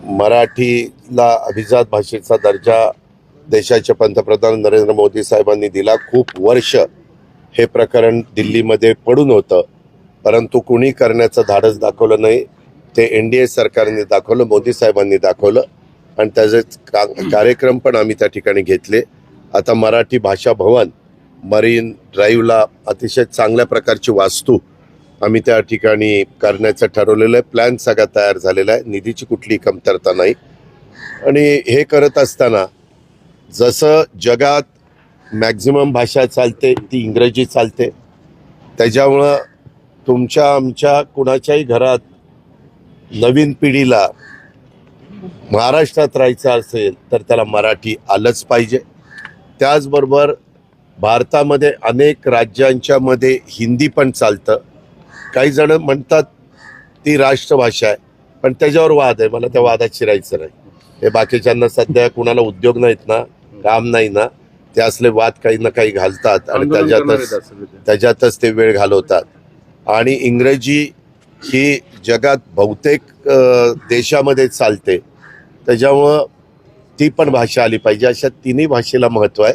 मराठीला अभिजात भाषेचा दर्जा देशाचे पंतप्रधान नरेंद्र मोदी साहेबांनी दिला. खूप वर्ष हे प्रकरण दिल्लीमध्ये पडून होतं, परंतु कुणी करण्याचं धाडस दाखवलं नाही. ते NDA सरकारने दाखवलं, मोदी साहेबांनी दाखवलं आणि त्याचे कार्यक्रम पण आम्ही त्या ठिकाणी घेतले. आता मराठी भाषा भवन मरीन ड्राईव्हला अतिशय चांगल्या प्रकारची वास्तू आम्ही त्या ठिकाणी करण्याचं ठरवलेलं आहे. प्लॅन सगळा तयार झालेला आहे, निधीची कुठली कमतरता नाही. आणि हे करत असताना जसं जगात मॅक्झिमम भाषा चालते ती इंग्रजी चालते, त्याच्यामुळं तुमच्या आमच्या कुणाच्याही घरात नवीन पिढीला महाराष्ट्रात राहायचं असेल तर त्याला मराठी आलंच पाहिजे. त्याचबरोबर भारतामध्ये अनेक राज्यांच्या मध्ये हिंदी पण चालतं. काही जण म्हणतात ती राष्ट्रभाषा आहे, पण त्याच्यावर वाद आहे. मला त्या वादात शिरायचं नाही. हे बाकीच्यांना सध्या कुणाला उद्योग नाहीत ना, काम नाही ना, ते असले वाद काही ना काही घालतात आणि त्याच्यातच ते वेळ घालवतात. आणि इंग्रजी ही जगात बहुतेक देशामध्ये चालते, त्याच्यामुळं ती पण भाषा आली पाहिजे. अशा तिन्ही भाषेला महत्त्व आहे.